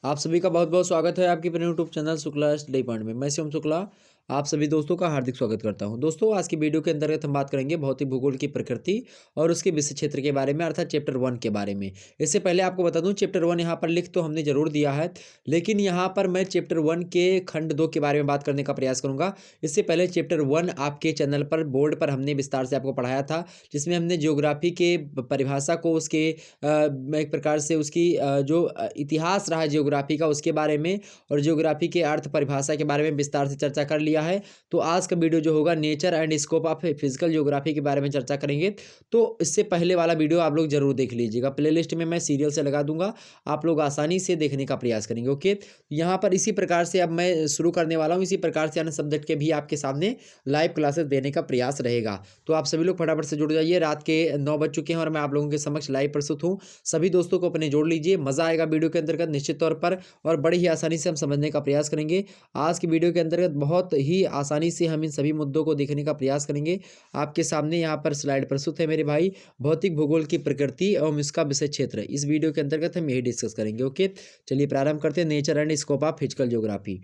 आप सभी का बहुत बहुत स्वागत है आपके अपने YouTube channel Shukla study point में। मैं शिवम शुक्ला आप सभी दोस्तों का हार्दिक स्वागत करता हूं। दोस्तों, आज की वीडियो के अंतर्गत हम बात करेंगे भौतिक भूगोल की प्रकृति और उसके विषय क्षेत्र के बारे में, अर्थात चैप्टर 1 के बारे में। इससे पहले आपको बता दूं, चैप्टर 1 यहाँ पर लिख तो हमने जरूर दिया है, लेकिन यहाँ पर मैं चैप्टर 1 के खंड 2 के बारे में बात करने का प्रयास करूंगा। इससे पहले चैप्टर 1 आपके चैनल पर बोर्ड पर हमने विस्तार से आपको पढ़ाया था, जिसमें हमने ज्योग्राफी के परिभाषा को, उसके एक प्रकार से उसकी जो इतिहास रहा है ज्योग्राफी का, उसके बारे में और ज्योग्राफी के अर्थ परिभाषा के बारे में विस्तार से चर्चा कर लिया है। तो आज का वीडियो जो होगा nature and scope of physical geography के बारे में चर्चा करेंगे। तो इससे पहले वाला वीडियो आप लोग जरूर देख लीजिएगा, प्लेलिस्ट में मैं सीरियल से लगा दूंगा, आप लोग आसानी से देखने का प्रयास करेंगे। ओके, यहाँ पर इसी प्रकार से अब मैं शुरू करने वाला हूँ, इसी प्रकार से अन्य सब्जेक्ट के भी आपके सामने लाइव क्लासेस देने का प्रयास रहेगा। तो आप सभी लोग फटाफट से जुड़ जाइए। रात के 9 बज चुके हैं और मैं आप लोगों के समक्ष लाइव प्रस्तुत हूँ। सभी दोस्तों को अपने जोड़ लीजिए, मजा आएगा वीडियो के अंतर्गत निश्चित तौर पर, और बड़ी ही आसानी से हम समझने का प्रयास करेंगे। आज की वीडियो के अंतर्गत बहुत ही आसानी से हम इन सभी मुद्दों को देखने का प्रयास करेंगे। आपके सामने यहाँ पर स्लाइड प्रस्तुत है मेरे भाई, भौतिक भूगोल की प्रकृति एवं इसका विषय क्षेत्र। इस वीडियो के अंतर्गत हम यही डिस्कस करेंगे। ओके, चलिए प्रारंभ करते हैं। Nature and scope of physical geography.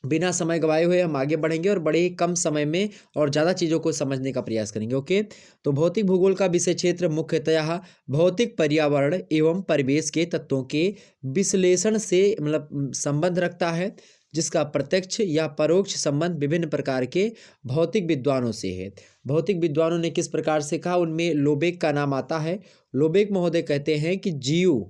बिना समय गवाए हुए हम आगे बढ़ेंगे और बड़े ही कम समय में और ज़्यादा चीज़ों को समझने का प्रयास करेंगे। ओके, तो भौतिक भूगोल का विषय क्षेत्र मुख्यतः भौतिक पर्यावरण एवं परिवेश के तत्वों के विश्लेषण से संबंध रखता है, जिसका प्रत्यक्ष या परोक्ष संबंध विभिन्न प्रकार के भौतिक विद्वानों से है। भौतिक विद्वानों ने किस प्रकार से कहा, उनमें लोबेक का नाम आता है। लोबेक महोदय कहते हैं कि जीव,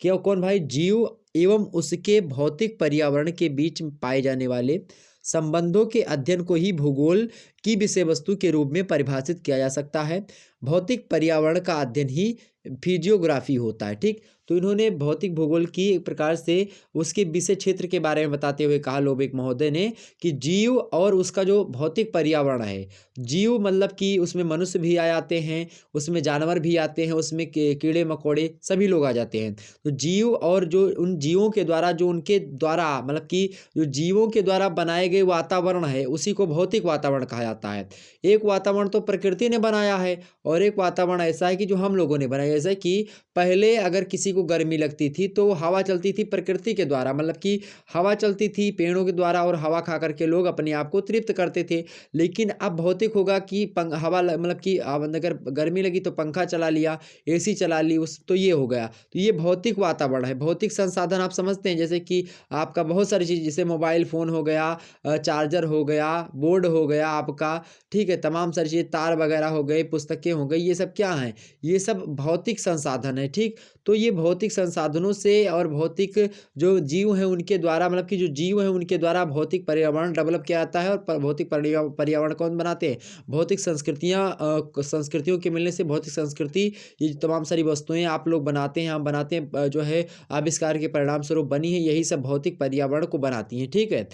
क्या कौन भाई, जीव एवं उसके भौतिक पर्यावरण के बीच पाए जाने वाले संबंधों के अध्ययन को ही भूगोल की विषय वस्तु के रूप में परिभाषित किया जा सकता है। भौतिक पर्यावरण का अध्ययन ही फिजियोग्राफी होता है। ठीक, तो इन्होंने भौतिक भूगोल की एक प्रकार से उसके विषय क्षेत्र के बारे में बताते हुए कहा लोबेक महोदय ने कि जीव और उसका जो भौतिक पर्यावरण है, जीव मतलब कि उसमें मनुष्य भी आ जाते हैं, उसमें जानवर भी आते हैं, उसमें कीड़े मकोड़े सभी लोग आ जाते हैं। तो जीव और जो उन जीवों के द्वारा, जो उनके द्वारा कि जो जीवों के द्वारा बनाए गए वातावरण है, उसी को भौतिक वातावरण कहा जाता है। एक वातावरण तो प्रकृति ने बनाया है और एक वातावरण ऐसा है कि जो हम लोगों ने बनाया। जैसे कि पहले अगर किसी को गर्मी लगती थी तो हवा चलती थी प्रकृति के द्वारा, कि हवा चलती थी पेड़ों के द्वारा और हवा खा करके लोग अपने आप को तृप्त करते थे। लेकिन अब भौतिक होगा कि हवा कि अगर गर्मी लगी तो पंखा चला लिया, एसी चला ली, उस तो ये हो गया। तो ये भौतिक वातावरण है। भौतिक संसाधन आप समझते हैं, जैसे कि आपका बहुत सारी चीज़, जैसे मोबाइल फ़ोन हो गया, चार्जर हो गया, बोर्ड हो गया आपका, ठीक है, तमाम सारी चीज़ें, तार वगैरह हो गए, पुस्तकें हो गई, ये सब क्या हैं, ये सब भौतिक संसाधन है। ठीक, तो ये भौतिक संसाधनों से और भौतिक जो जीव हैं उनके द्वारा, कि जो जीव हैं उनके द्वारा भौतिक पर्यावरण डेवलप किया जाता है। और भौतिक पर्यावरण कौन बनाते हैं, भौतिक संस्कृतियों के मिलने से भौतिक संस्कृति, ये तमाम सारी वस्तुएं आप लोग बनाते हैं, हम बनाते हैं, जो है आविष्कार के परिणाम स्वरूप बनी है, यही सब भौतिक पर्यावरण को बनाती हैं। ठीक है,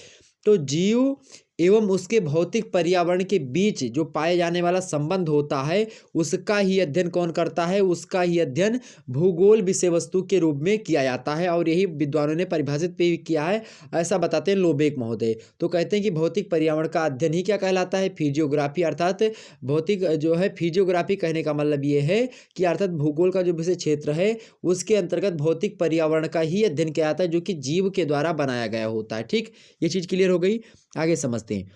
तो जीव एवं उसके भौतिक पर्यावरण के बीच जो पाए जाने वाला संबंध होता है, उसका ही अध्ययन कौन करता है, उसका ही अध्ययन भूगोल विषय वस्तु के रूप में किया जाता है। और यही विद्वानों ने परिभाषित भी किया है, ऐसा बताते हैं लोबेक महोदय। तो कहते हैं कि भौतिक पर्यावरण का अध्ययन ही क्या कहलाता है, फिजियोग्राफी। अर्थात भौतिक जो है, फिजियोग्राफी कहने का मतलब ये है कि अर्थात भूगोल का जो विषय क्षेत्र है उसके अंतर्गत भौतिक पर्यावरण का ही अध्ययन किया जाता है, जो कि जीव के द्वारा बनाया गया होता है। ठीक, ये चीज़ क्लियर हो गई, आगे समझते हैं।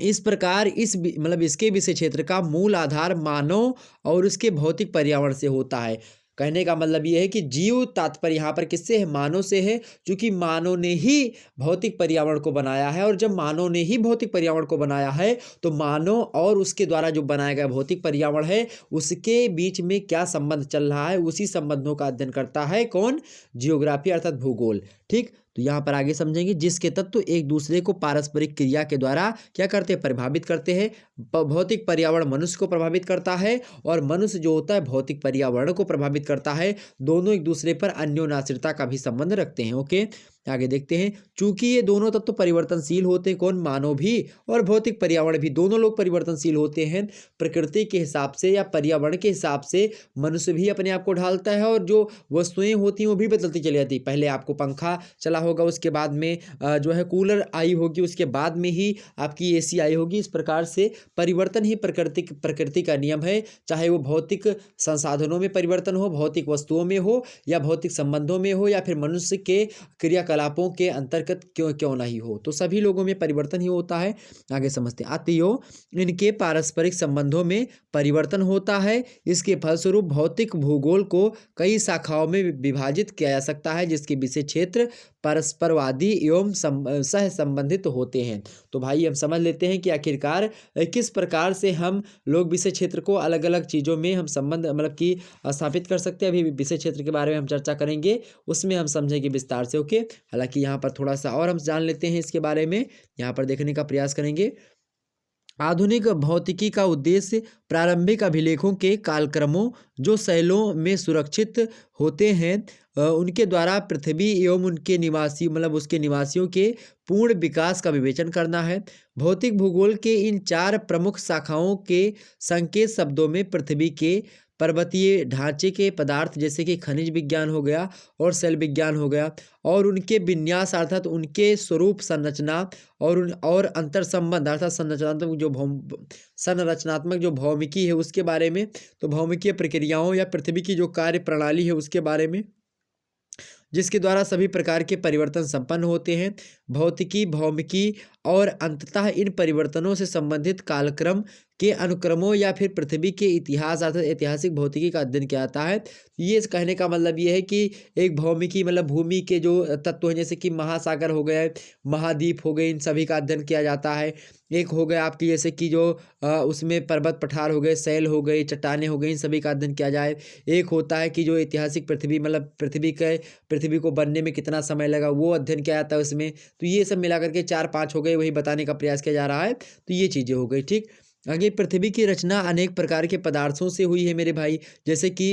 इस प्रकार इसके विषय क्षेत्र का मूल आधार मानव और उसके भौतिक पर्यावरण से होता है। कहने का मतलब यह है कि जीव तात्पर्य यहाँ पर किससे है, मानव से है, क्योंकि मानव ने ही भौतिक पर्यावरण को बनाया है। और जब मानव ने ही भौतिक पर्यावरण को बनाया है तो मानव और उसके द्वारा जो बनाया गया भौतिक पर्यावरण है उसके बीच में क्या संबंध चल रहा है, उसी संबंधों का अध्ययन करता है कौन, जियोग्राफी अर्थात भूगोल। ठीक, तो यहाँ पर आगे समझेंगे, जिसके तत्व एक दूसरे को पारस्परिक क्रिया के द्वारा क्या करते हैं, प्रभावित करते हैं। भौतिक पर्यावरण मनुष्य को प्रभावित करता है और मनुष्य जो होता है भौतिक पर्यावरण को प्रभावित करता है। दोनों एक दूसरे पर अन्योन्याश्रिता का भी संबंध रखते हैं। ओके, आगे देखते हैं, चूंकि ये दोनों तत्व परिवर्तनशील होते हैं, कौन, मानव भी और भौतिक पर्यावरण भी, दोनों लोग परिवर्तनशील होते हैं। प्रकृति के हिसाब से या पर्यावरण के हिसाब से मनुष्य भी अपने आप को ढालता है और जो वस्तुएं होती हैं वो भी बदलती चली जाती है। पहले आपको पंखा चला होगा, उसके बाद में जो है कूलर आई होगी, उसके बाद में ही आपकी एसी आई होगी। इस प्रकार से परिवर्तन ही प्रकृति का नियम है, चाहे वो भौतिक संसाधनों में परिवर्तन हो, भौतिक वस्तुओं में हो, या भौतिक संबंधों में हो, या फिर मनुष्य के क्रियाकलापों के अंतर्गत क्यों क्यों नहीं हो, तो सभी लोगों में परिवर्तन ही होता है। आगे समझते हैं, अतएव इनके पारस्परिक संबंधों में परिवर्तन होता है। इसके फलस्वरूप भौतिक भूगोल को कई शाखाओं में विभाजित किया जा सकता है, जिसके विषय क्षेत्र परस्परवादी एवं सह संबंधित होते हैं। तो भाई हम समझ लेते हैं कि आखिरकार किस प्रकार से हम लोग विषय क्षेत्र को अलग अलग चीज़ों में हम संबंध मतलब कि स्थापित कर सकते हैं। अभी विषय क्षेत्र के बारे में हम चर्चा करेंगे, उसमें हम समझेंगे विस्तार से। ओके, हालांकि यहाँ पर थोड़ा सा और हम जान लेते हैं इसके बारे में, यहाँ पर देखने का प्रयास करेंगे। आधुनिक भौतिकी का उद्देश्य प्रारंभिक अभिलेखों के कालक्रमों जो शैलों में सुरक्षित होते हैं उनके द्वारा पृथ्वी एवं उनके निवासी मतलब उसके निवासियों के पूर्ण विकास का विवेचन करना है। भौतिक भूगोल के इन 4 प्रमुख शाखाओं के संकेत शब्दों में पृथ्वी के पर्वतीय ढांचे के पदार्थ जैसे कि खनिज विज्ञान हो गया और सेल विज्ञान हो गया, और उनके विन्यास अर्थात उनके स्वरूप संरचना और अंतर संबंध अर्थात संरचनात्मक जो भौमिकी है उसके बारे में, तो भौमिकीय प्रक्रियाओं या पृथ्वी की जो कार्य प्रणाली है उसके बारे में, जिसके द्वारा सभी प्रकार के परिवर्तन संपन्न होते हैं। भौतिकी, भौमिकी और अंततः इन परिवर्तनों से संबंधित कालक्रम के अनुक्रमों या फिर पृथ्वी के इतिहास अर्थात ऐतिहासिक भौतिकी का अध्ययन किया जाता है। ये कहने का मतलब ये है कि एक भौमिकी मतलब भूमि के जो तत्व हैं जैसे कि महासागर हो गए, महाद्वीप हो गए, इन सभी का अध्ययन किया जाता है। एक हो गया आपकी जैसे कि जो उसमें पर्वत पठार हो गए, शैल हो गई, चट्टानें हो गई, इन सभी का अध्ययन किया जाए। एक होता है कि जो ऐतिहासिक पृथ्वी मतलब पृथ्वी को बनने में कितना समय लगा वो अध्ययन किया जाता है उसमें। तो ये सब मिला करके 4-5 हो गए, वही बताने का प्रयास किया जा रहा है। तो ये चीज़ें हो गई, ठीक। आगे, पृथ्वी की रचना अनेक प्रकार के पदार्थों से हुई है मेरे भाई, जैसे कि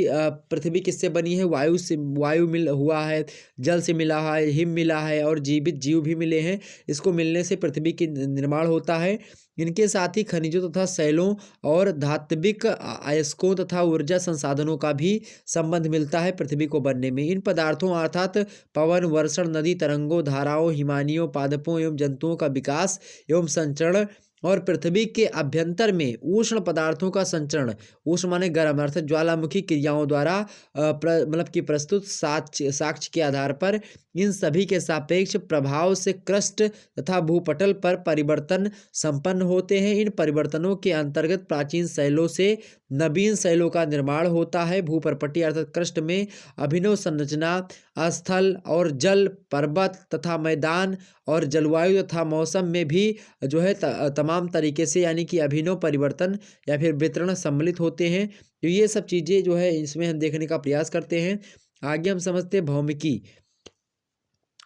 पृथ्वी किससे बनी है, वायु मिल हुआ है, जल से मिला है, हिम मिला है और जीवित जीव भी मिले हैं। इसको मिलने से पृथ्वी की निर्माण होता है। इनके साथ ही खनिजों तथा शैलों और धात्विक अयस्कों तथा ऊर्जा संसाधनों का भी संबंध मिलता है पृथ्वी को बनने में। इन पदार्थों अर्थात पवन, वर्षण, नदी तरंगों, धाराओं, हिमानियों, पादपों एवं जंतुओं का विकास एवं संचरण और पृथ्वी के अभ्यंतर में उष्ण पदार्थों का संचरण, उष्ण माने गर्म अर्थात ज्वालामुखी क्रियाओं द्वारा मतलब कि प्रस्तुत साक्ष्य के आधार पर इन सभी के सापेक्ष प्रभाव से क्रस्ट तथा भूपटल पर परिवर्तन संपन्न होते हैं। इन परिवर्तनों के अंतर्गत प्राचीन शैलों से नवीन शैलों का निर्माण होता है। भूपर्पटी अर्थात क्रस्ट में अभिनव संरचना, स्थल और जल, पर्वत तथा मैदान और जलवायु तथा मौसम में भी जो है तमाम तरीके से यानी कि अभिनव परिवर्तन या फिर वितरण सम्मिलित होते हैं। तो ये सब चीज़ें जो है इसमें हम देखने का प्रयास करते हैं। आगे हम समझते हैं भौमिकी।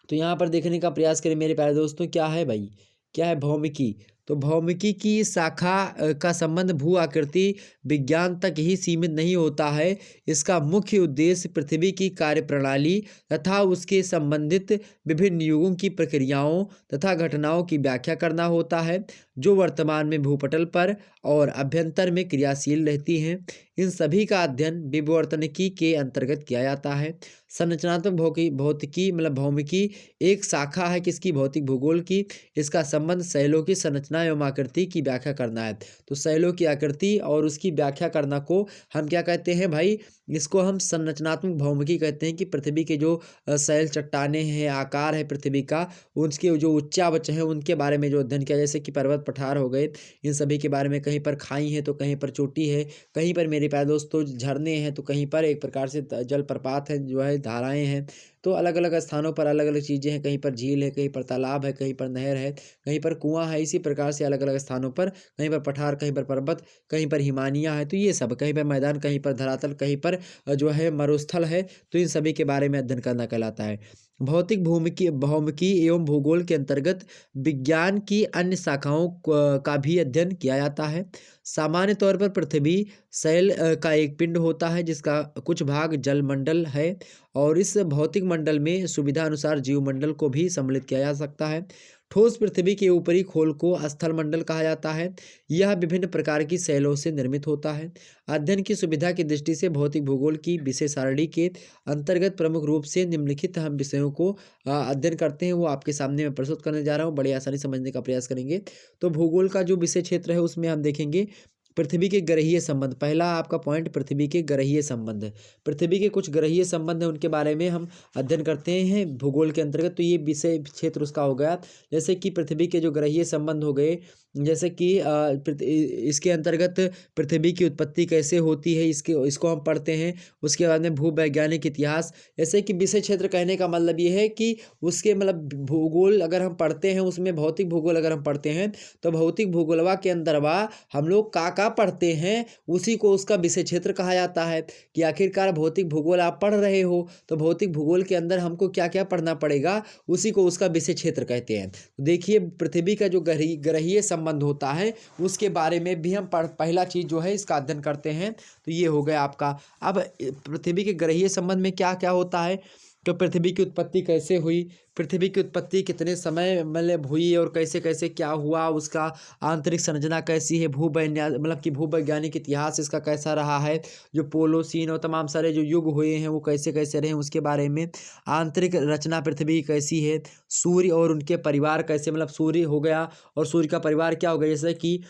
तो यहाँ पर देखने का प्रयास करें मेरे प्यारे दोस्तों, क्या है भाई, क्या है भौमिकी। तो भौमिकी की शाखा का संबंध भू आकृति विज्ञान तक ही सीमित नहीं होता है। इसका मुख्य उद्देश्य पृथ्वी की कार्यप्रणाली तथा उसके संबंधित विभिन्न युगों की प्रक्रियाओं तथा घटनाओं की व्याख्या करना होता है, जो वर्तमान में भूपटल पर और अभ्यंतर में क्रियाशील रहती हैं। इन सभी का अध्ययन विवर्तनिकी के अंतर्गत किया जाता है। संरचनात्मक भौतिकी मतलब भौमिकी एक शाखा है किसकी, भौतिक भूगोल की। इसका संबंध शैलों की संरचना एवं आकृति की व्याख्या करना है। तो शैलों की आकृति और उसकी व्याख्या करना को हम क्या कहते हैं भाई, इसको हम संरचनात्मक भौमिकी कहते हैं। कि पृथ्वी के जो शैल चट्टानें हैं, आकार है पृथ्वी का, उसके जो उच्चावच हैं उनके बारे में जो अध्ययन किया, जैसे कि पर्वत पठार हो गए, इन सभी के बारे में। कहीं पर खाई है तो कहीं पर चोटी है, कहीं पर मेरे प्यारे दोस्तों झरने हैं, तो कहीं पर एक प्रकार से जलप्रपात है, जो है धाराएं हैं। तो अलग अलग स्थानों पर अलग अलग चीज़ें हैं, कहीं पर झील है, कहीं पर तालाब है, कहीं पर नहर है, कहीं पर कुआं है। इसी प्रकार से अलग अलग स्थानों पर कहीं पर पठार, कहीं पर पर्वत, कहीं पर हिमानियाँ है। तो ये सब, कहीं पर मैदान, कहीं पर धरातल, कहीं पर जो है मरुस्थल है। तो इन सभी के बारे में अध्ययन करना कहलाता है। भौतिक भौमिकी एवं भूगोल के अंतर्गत विज्ञान की अन्य शाखाओं का भी अध्ययन किया जाता है। सामान्य तौर पर पृथ्वी शैल का एक पिंड होता है जिसका कुछ भाग जलमंडल है, और इस भौतिक मंडल में सुविधा अनुसार जीवमंडल को भी सम्मिलित किया जा सकता है। ठोस पृथ्वी के ऊपरी खोल को स्थल मंडल कहा जाता है। यह विभिन्न प्रकार की शैलों से निर्मित होता है। अध्ययन की सुविधा की दृष्टि से भौतिक भूगोल की विषय सारणी के अंतर्गत प्रमुख रूप से निम्नलिखित हम विषयों को अध्ययन करते हैं, वो आपके सामने मैं प्रस्तुत करने जा रहा हूँ। बड़ी आसानी समझने का प्रयास करेंगे। तो भूगोल का जो विषय क्षेत्र है उसमें हम देखेंगे पृथ्वी के ग्रहीय संबंध। पहला आपका पॉइंट पृथ्वी के ग्रहीय संबंध। पृथ्वी के कुछ ग्रहीय संबंध है, उनके बारे में हम अध्ययन करते हैं भूगोल के अंतर्गत। तो ये विषय क्षेत्र उसका हो गया। जैसे कि पृथ्वी के जो ग्रहीय संबंध हो गए, जैसे कि इसके अंतर्गत पृथ्वी की उत्पत्ति कैसे होती है, इसको हम पढ़ते हैं। उसके बाद में भूवैज्ञानिक इतिहास। जैसे कि विषय क्षेत्र कहने का मतलब ये है कि उसके मतलब भूगोल अगर हम पढ़ते हैं, उसमें भौतिक भूगोल अगर हम पढ़ते हैं तो भौतिक भूगोलवा के अंदरवा हम लोग का पढ़ते हैं, उसी को उसका विषय क्षेत्र कहा जाता है। कि आखिरकार भौतिक भूगोल आप पढ़ रहे हो तो भौतिक भूगोल के अंदर हमको क्या क्या पढ़ना पड़ेगा, उसी को उसका विषय क्षेत्र कहते हैं। तो देखिए पृथ्वी का जो ग्रहीय संबंध होता है उसके बारे में भी हम पहला चीज जो है इसका अध्ययन करते हैं। तो ये हो गया आपका। अब पृथ्वी के ग्रहीय संबंध में क्या क्या होता है, तो पृथ्वी की उत्पत्ति कैसे हुई, पृथ्वी की उत्पत्ति कितने समय मतलब हुई और कैसे कैसे क्या हुआ, उसका आंतरिक संरचना कैसी है, मतलब कि भूवैज्ञानिक इतिहास इसका कैसा रहा है, जो पोलोसीन और तमाम सारे जो युग हुए हैं वो कैसे कैसे रहे उसके बारे में, आंतरिक रचना पृथ्वी की कैसी है, सूर्य और उनके परिवार कैसे, मतलब सूर्य हो गया और सूर्य का परिवार क्या हो गया। जैसे कि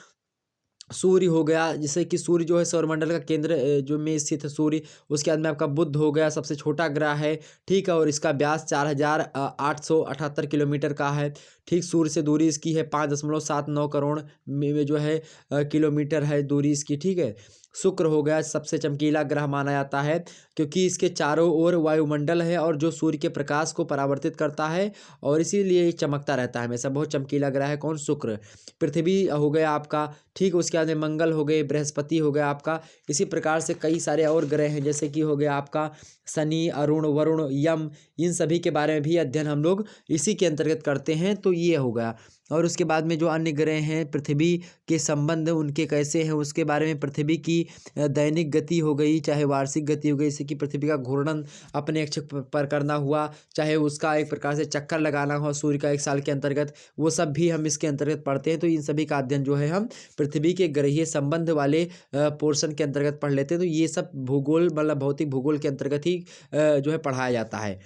सूर्य हो गया, जैसे कि सूर्य जो है सौरमंडल का केंद्र जो में स्थित है सूर्य। उसके बाद में आपका बुध हो गया, सबसे छोटा ग्रह है, ठीक है, और इसका व्यास 4878 किलोमीटर का है। ठीक, सूर्य से दूरी इसकी है 5.79 करोड़ में जो है किलोमीटर है दूरी इसकी। ठीक है, शुक्र हो गया, सबसे चमकीला ग्रह माना जाता है क्योंकि इसके चारों ओर वायुमंडल है और जो सूर्य के प्रकाश को परावर्तित करता है और इसीलिए ये चमकता रहता है हमेशा। बहुत चमकीला ग्रह है कौन, शुक्र। पृथ्वी हो गया आपका, ठीक, उसके बाद में मंगल हो गए, बृहस्पति हो गया आपका। इसी प्रकार से कई सारे और ग्रह हैं, जैसे कि हो गया आपका शनि, अरुण, वरुण, यम। इन सभी के बारे में भी अध्ययन हम लोग इसी के अंतर्गत करते हैं। तो ये हो गया। और उसके बाद में जो अन्य ग्रह हैं पृथ्वी के संबंध उनके कैसे हैं उसके बारे में, पृथ्वी की दैनिक गति हो गई चाहे वार्षिक गति हो गई, जैसे कि पृथ्वी का घूर्णन अपने अक्ष पर करना हुआ, चाहे उसका एक प्रकार से चक्कर लगाना हुआ सूर्य का 1 साल के अंतर्गत, वो सब भी हम इसके अंतर्गत पढ़ते हैं। तो इन सभी का अध्ययन जो है हम पृथ्वी के ग्रहीय संबंध वाले पोर्शन के अंतर्गत पढ़ लेते हैं। तो ये सब भूगोल मतलब भौतिक भूगोल के अंतर्गत ही जो है पढ़ाया जाता है।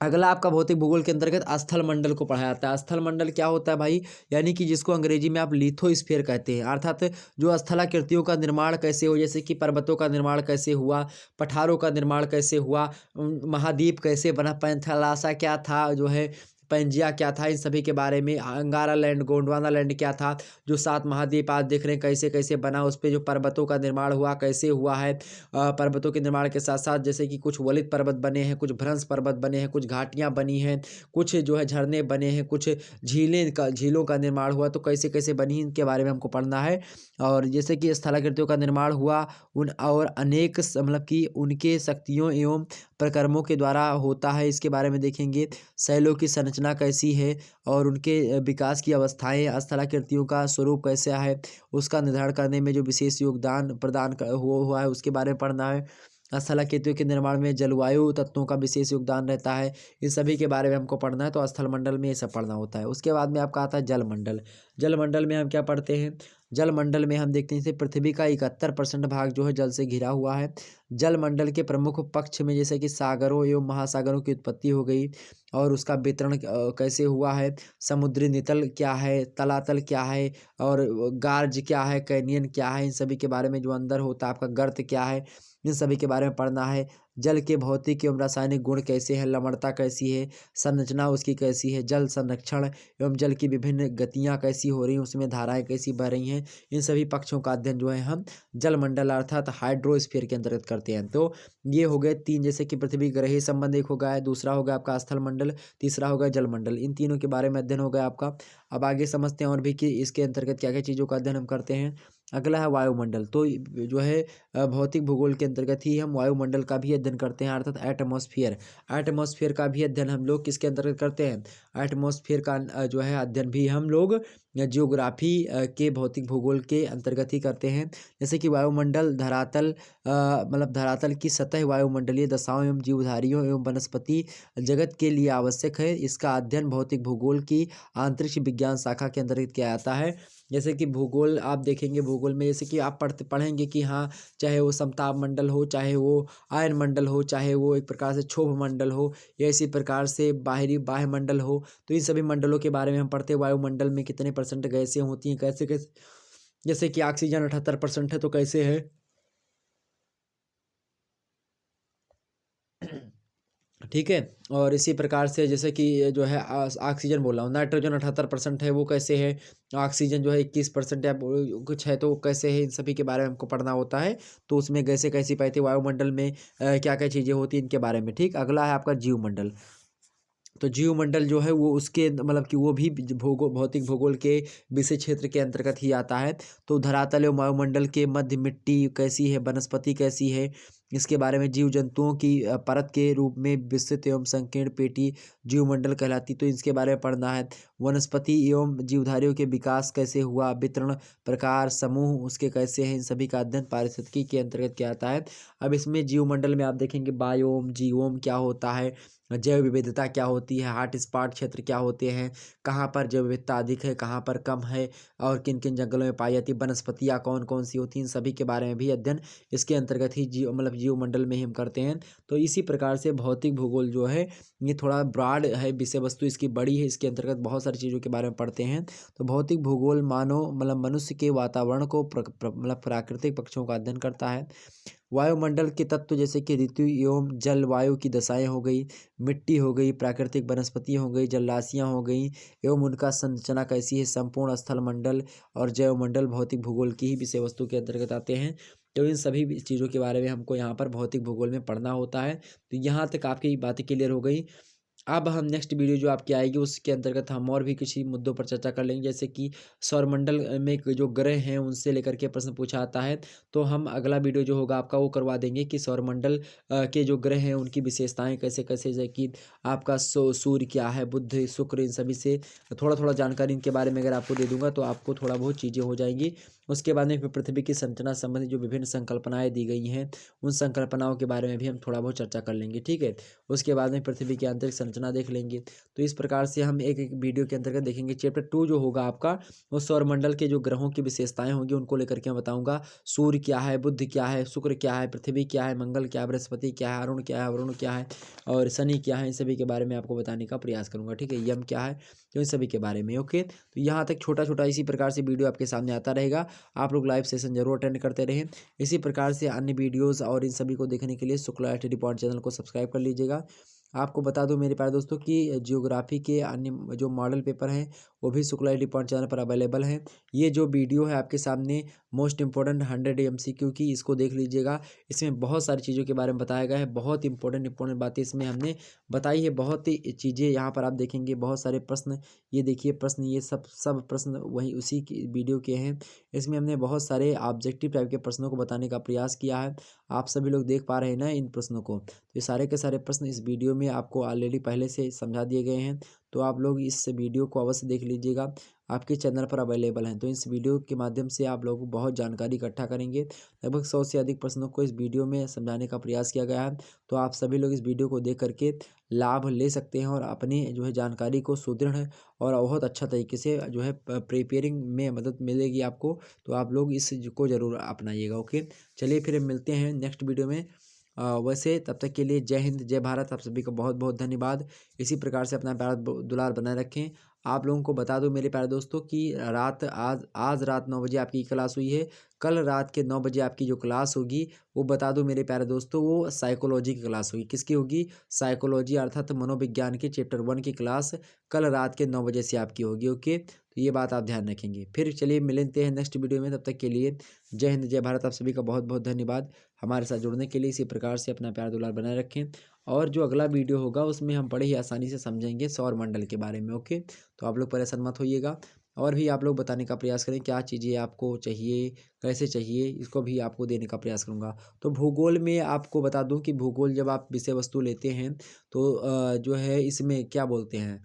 अगला आपका भौतिक भूगोल के अंतर्गत स्थल मंडल को पढ़ाया जाता है। स्थल मंडल क्या होता है भाई, यानी कि जिसको अंग्रेजी में आप लिथोस्फीयर कहते हैं, अर्थात जो स्थलाकृतियों का निर्माण कैसे हो, जैसे कि पर्वतों का निर्माण कैसे हुआ, पठारों का निर्माण कैसे हुआ, महाद्वीप कैसे बना, पैंथालासा क्या था, जो है पैंजिया क्या था, इन सभी के बारे में। अंगारा लैंड, गोंडवाना लैंड क्या था, जो 7 महाद्वीप आज देख रहे हैं कैसे कैसे बना, उस पर जो पर्वतों का निर्माण हुआ कैसे हुआ है। पर्वतों के निर्माण के साथ साथ जैसे कि कुछ वलित पर्वत बने हैं, कुछ भ्रंश पर्वत बने हैं, कुछ घाटियाँ बनी हैं, कुछ जो है झरने बने हैं, कुछ झीलों का निर्माण हुआ, तो कैसे कैसे बनी इनके बारे में हमको पढ़ना है। और जैसे कि स्थलाकृतियों का निर्माण हुआ उन और अनेक मतलब कि उनके शक्तियों एवं प्रकर्मों के द्वारा होता है, इसके बारे में देखेंगे। शैलों की संरचना कैसी है और उनके विकास की अवस्थाएं, स्थलाकृतियों का स्वरूप कैसा है, उसका निर्धारण करने में जो विशेष योगदान प्रदान हुआ है उसके बारे में पढ़ना है। स्थलाकृतियों के निर्माण में जलवायु तत्वों का विशेष योगदान रहता है, इन सभी के बारे में हमको पढ़ना है। तो स्थल मंडल में ये सब पढ़ना होता है। उसके बाद में आपका आता है जलमंडल। जलमंडल में हम क्या पढ़ते हैं, जलमंडल में हम देखते हैं जैसे पृथ्वी का 71% भाग जो है जल से घिरा हुआ है। जलमंडल के प्रमुख पक्ष में जैसे कि सागरों एवं महासागरों की उत्पत्ति हो गई और उसका वितरण कैसे हुआ है, समुद्री नितल क्या है, तलातल क्या है, और गार्ज क्या है, कैनियन क्या है, इन सभी के बारे में जो अंदर होता है आपका गर्त क्या है, इन सभी के बारे में पढ़ना है। जल के भौतिक एवं रासायनिक गुण कैसे हैं, लवणता कैसी है, संरचना उसकी कैसी है, जल संरक्षण एवं जल की विभिन्न गतियाँ कैसी हो रही हैं, उसमें धाराएं कैसी बह रही हैं, इन सभी पक्षों का अध्ययन जो है हम जलमंडल अर्थात हाइड्रोस्फीयर के अंतर्गत करते हैं। तो ये हो गए 3, जैसे कि पृथ्वी ग्रहीय संबंध एक हो गया है, दूसरा हो गया आपका स्थल मंडल, तीसरा हो गया जलमंडल। इन तीनों के बारे में अध्ययन हो गया आपका। अब आगे समझते हैं और भी कि इसके अंतर्गत क्या क्या चीज़ों का अध्ययन हम करते हैं। अगला है वायुमंडल। तो जो है भौतिक भूगोल के अंतर्गत ही हम वायुमंडल का भी अध्ययन करते हैं, अर्थात एटमॉस्फेयर। एटमॉस्फेयर का भी अध्ययन हम लोग किसके अंतर्गत करते हैं, एटमॉस्फेयर का जो है अध्ययन भी हम लोग जियोग्राफी के भौतिक भूगोल के अंतर्गत ही करते हैं। जैसे कि वायुमंडल धरातल मतलब धरातल की सतह वायुमंडलीय दशाओं एवं जीवधारियों एवं वनस्पति जगत के लिए आवश्यक है। इसका अध्ययन भौतिक भूगोल की अंतरिक्ष विज्ञान शाखा के अंतर्गत किया जाता है। जैसे कि भूगोल आप देखेंगे, भूगोल में जैसे कि आप पढ़ेंगे कि हाँ, चाहे वो समताप मंडल हो, चाहे वो आयन मंडल हो, चाहे वो एक प्रकार से क्षोभ मंडल हो, या इसी प्रकार से बाह्य मंडल हो, तो इन सभी मंडलों के बारे में हम पढ़ते हैं। वायुमंडल में कितने परसेंट गैसें होती हैं, कैसे कैसे, जैसे कि ऑक्सीजन 78% है, तो कैसे है ठीक है। और इसी प्रकार से जैसे कि ये जो है ऑक्सीजन बोल रहा हूँ, नाइट्रोजन 78% है, वो कैसे है। ऑक्सीजन जो है 21% या कुछ है, तो वो कैसे है, इन सभी के बारे में हमको पढ़ना होता है। तो उसमें गैसें कैसी पाई थी, वायुमंडल में क्या क्या चीज़ें होती हैं, इनके बारे में। ठीक, अगला है आपका जीवमंडल। तो जीवमंडल जो है वो उसके मतलब कि वो भी भौतिक भूगोल के विषय क्षेत्र के अंतर्गत ही आता है। तो धरातल एवं वायुमंडल के मध्य मिट्टी कैसी है, वनस्पति कैसी है, इसके बारे में। जीव जंतुओं की परत के रूप में विस्तृत एवं संकीर्ण पेटी जीवमंडल कहलाती, तो इसके बारे में पढ़ना है। वनस्पति एवं जीवधारियों के विकास कैसे हुआ, वितरण प्रकार समूह उसके कैसे हैं, इन सभी का अध्ययन पारिस्थितिकी के अंतर्गत किया जाता है। अब इसमें जीवमंडल में आप देखेंगे बायोम जीवोम क्या होता है, जैव विविधता क्या होती है, हॉट स्पॉट क्षेत्र क्या होते हैं, कहाँ पर जैव विविधता अधिक है, कहाँ पर कम है, और किन किन जंगलों में पाई जाती है, वनस्पतियाँ कौन कौन सी होती हैं, इन सभी के बारे में भी अध्ययन इसके अंतर्गत ही जीवमंडल में ही हम करते हैं। तो इसी प्रकार से भौतिक भूगोल जो है ये थोड़ा ब्रॉड है, विषय वस्तु इसकी बड़ी है, इसके अंतर्गत बहुत सारी चीज़ों के बारे में पढ़ते हैं। तो भौतिक भूगोल मानव मतलब मनुष्य के वातावरण को मतलब प्राकृतिक पक्षों का अध्ययन करता है। वायुमंडल के तत्व जैसे कि ऋतु एवं जलवायु की दशाएं हो गई, मिट्टी हो गई, प्राकृतिक वनस्पति हो गई, जलराशियाँ हो गई एवं उनका संरचना कैसी है, संपूर्ण स्थल मंडल और जैवमंडल भौतिक भूगोल की ही विषय वस्तु के अंतर्गत आते हैं। तो इन सभी चीज़ों के बारे में हमको यहाँ पर भौतिक भूगोल में पढ़ना होता है। तो यहाँ तक आपकी बातें क्लियर हो गई। अब हम नेक्स्ट वीडियो जो आपकी आएगी उसके अंतर्गत हम और भी किसी मुद्दों पर चर्चा कर लेंगे, जैसे कि सौरमंडल में जो ग्रह हैं उनसे लेकर के प्रश्न पूछा आता है। तो हम अगला वीडियो जो होगा आपका वो करवा देंगे कि सौरमंडल के जो ग्रह हैं उनकी विशेषताएं कैसे कैसे, जैसे कि आपका सूर्य क्या है, बुध शुक्र, इन सभी से थोड़ा थोड़ा जानकारी इनके बारे में अगर आपको दे दूंगा तो आपको थोड़ा बहुत चीज़ें हो जाएंगी। उसके बाद में फिर पृथ्वी की संरचना संबंधी जो विभिन्न संकल्पनाएं दी गई हैं उन संकल्पनाओं के बारे में भी हम थोड़ा बहुत चर्चा कर लेंगे, ठीक है। उसके बाद में पृथ्वी की आंतरिक संरचना देख लेंगे। तो इस प्रकार से हम एक एक वीडियो के अंतर्गत देखेंगे। चैप्टर 2 जो होगा आपका वो सौरमंडल के जो ग्रहों की विशेषताएं होंगी उनको लेकर के मैं बताऊंगा। सूर्य क्या है, बुध क्या है, शुक्र क्या है, पृथ्वी क्या है, मंगल क्या है, बृहस्पति क्या है, अरुण क्या है, वरुण क्या है, और शनि क्या है, इन सभी के बारे में आपको बताने का प्रयास करूंगा, ठीक है। यम क्या है, तो इन सभी के बारे में, ओके। तो यहाँ तक छोटा छोटा इसी प्रकार से वीडियो आपके सामने आता रहेगा। आप लोग लाइव सेशन जरूर अटेंड करते रहें। इसी प्रकार से अन्य वीडियोज़ और इन सभी को देखने के लिए शुक्ला स्टडी पॉइंट चैनल को सब्सक्राइब कर लीजिएगा। आपको बता दूं मेरे प्यारे दोस्तों कि जियोग्राफी के अन्य जो मॉडल पेपर हैं वो भी शुक्ला स्टडी पॉइंट चैनल पर अवेलेबल हैं। ये जो वीडियो है आपके सामने मोस्ट इंपॉर्टेंट 100 MCQ की, इसको देख लीजिएगा। इसमें बहुत सारी चीज़ों के बारे में बताया गया है, बहुत इंपॉर्टेंट बातें इसमें हमने बताई है, बहुत ही चीज़ें यहाँ पर आप देखेंगे, बहुत सारे प्रश्न। ये देखिए प्रश्न, ये सब प्रश्न वही उसी की वीडियो के हैं। इसमें हमने बहुत सारे ऑब्जेक्टिव टाइप के प्रश्नों को बताने का प्रयास किया है। आप सभी लोग देख पा रहे हैं ना इन प्रश्नों को। तो ये सारे के सारे प्रश्न इस वीडियो में आपको ऑलरेडी पहले से समझा दिए गए हैं। तो आप लोग इस वीडियो को अवश्य देख लीजिएगा, आपके चैनल पर अवेलेबल हैं। तो इस वीडियो के माध्यम से आप लोग बहुत जानकारी इकट्ठा करेंगे। लगभग 100 से अधिक प्रश्नों को इस वीडियो में समझाने का प्रयास किया गया है। तो आप सभी लोग इस वीडियो को देख करके लाभ ले सकते हैं और अपनी जो है जानकारी को सुदृढ़ और बहुत अच्छा तरीके से जो है प्रिपेयरिंग में मदद मिलेगी आपको। तो आप लोग इस को ज़रूर अपनाइएगा, ओके। चलिए फिर मिलते हैं नेक्स्ट वीडियो में। वैसे तब तक के लिए जय हिंद, जय भारत। आप सभी को बहुत बहुत धन्यवाद। इसी प्रकार से अपना प्यार दुलार बनाए रखें। आप लोगों को बता दूं मेरे प्यारे दोस्तों कि आज रात 9 बजे आपकी क्लास हुई है। कल रात के 9 बजे आपकी जो क्लास होगी वो बता दूं मेरे प्यारे दोस्तों, वो साइकोलॉजी की क्लास होगी। किसकी होगी? साइकोलॉजी अर्थात मनोविज्ञान के चैप्टर 1 की क्लास कल रात के 9 बजे से आपकी होगी, ओके। तो ये बात आप ध्यान रखेंगे। फिर चलिए मिलते हैं नेक्स्ट वीडियो में, तब तक के लिए जय हिंद, जय भारत। आप सभी का बहुत बहुत धन्यवाद हमारे साथ जुड़ने के लिए। इसी प्रकार से अपना प्यार दुलार बनाए रखें। और जो अगला वीडियो होगा उसमें हम बड़े ही आसानी से समझेंगे सौर मंडल के बारे में, ओके। तो आप लोग परेशान मत होइएगा। और भी आप लोग बताने का प्रयास करें क्या चीज़ें आपको चाहिए, कैसे चाहिए, इसको भी आपको देने का प्रयास करूँगा। तो भूगोल में आपको बता दूं कि भूगोल जब आप विषय वस्तु लेते हैं तो जो है इसमें क्या बोलते हैं,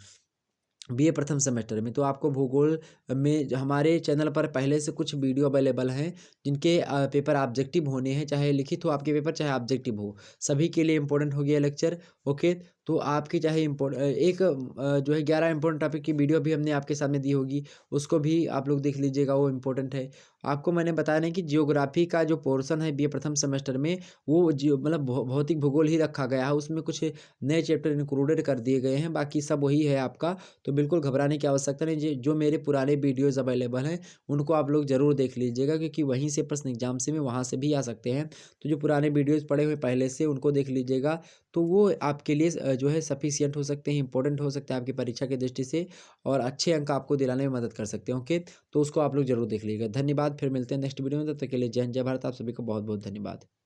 बीए प्रथम सेमेस्टर में। तो आपको भूगोल में हमारे चैनल पर पहले से कुछ वीडियो अवेलेबल हैं, जिनके पेपर ऑब्जेक्टिव होने हैं, चाहे लिखित हो आपके पेपर, चाहे ऑब्जेक्टिव हो। सभी के लिए इम्पोर्टेंट हो गया लेक्चर। ओके, तो आपकी चाहे जो है 11 इम्पोर्टेंट टॉपिक की वीडियो भी हमने आपके सामने दी होगी, उसको भी आप लोग देख लीजिएगा, वो इम्पोर्टेंट है। आपको मैंने बताया नहीं कि जियोग्राफी का जो पोर्शन है बीए प्रथम सेमेस्टर में, वो जियो मतलब भौतिक भूगोल ही रखा गया है, उसमें कुछ नए चैप्टर इंक्लूडेड कर दिए गए हैं, बाकी सब वही है आपका। तो बिल्कुल घबराने की आवश्यकता नहीं। जो मेरे पुराने वीडियोज़ अवेलेबल हैं, उनको आप लोग ज़रूर देख लीजिएगा, क्योंकि वहीं से प्रश्न एग्जाम से में वहाँ से भी आ सकते हैं। तो जो पुराने वीडियोज़ पड़े हुए पहले से, उनको देख लीजिएगा, तो वो आपके लिए जो है सफिशिएंट हो सकते हैं, इंपॉर्टेंट हो सकते हैं आपकी परीक्षा की दृष्टि से, और अच्छे अंक आपको दिलाने में मदद कर सकते हैं। ओके, तो उसको आप लोग ज़रूर देख लीजिएगा। धन्यवाद, फिर मिलते हैं नेक्स्ट वीडियो में। तब तक के लिए जय हिंद, जय भारत। आप सभी को बहुत बहुत धन्यवाद।